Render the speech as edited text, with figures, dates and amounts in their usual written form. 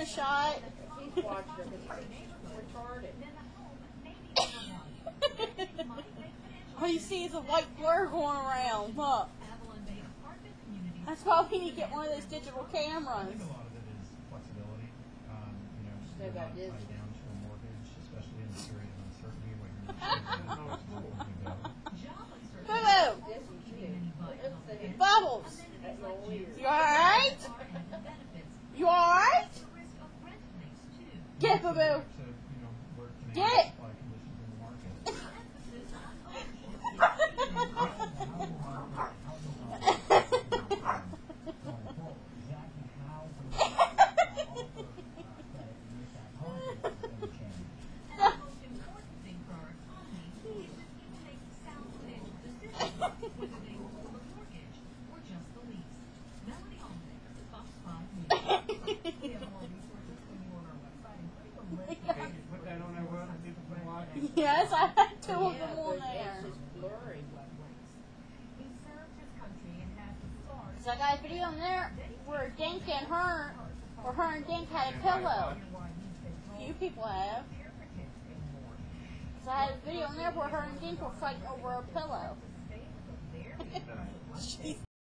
the shot. He's watched her because he's retarded. All you see is a white blur going around. Look. That's why we need to get one of those digital cameras. I think a lot of it is flexibility. Still You're got not this. tied down to a mortgage, especially in a period of uncertainty when you're not sure where you go. Boo-boo! Yes, you do. Bubbles! That's all weird. You alright? You alright? Get it, Boo-boo! To, where can Get it! supply conditions in the market. Put that on our web and people can watch it. Yes, I had two of them on But there. it's just blurry. So I got a video on there where Dink and her, or her and Dink had a pillow. Few people have. So I had a video on there where her and Dink were fighting over a pillow. She's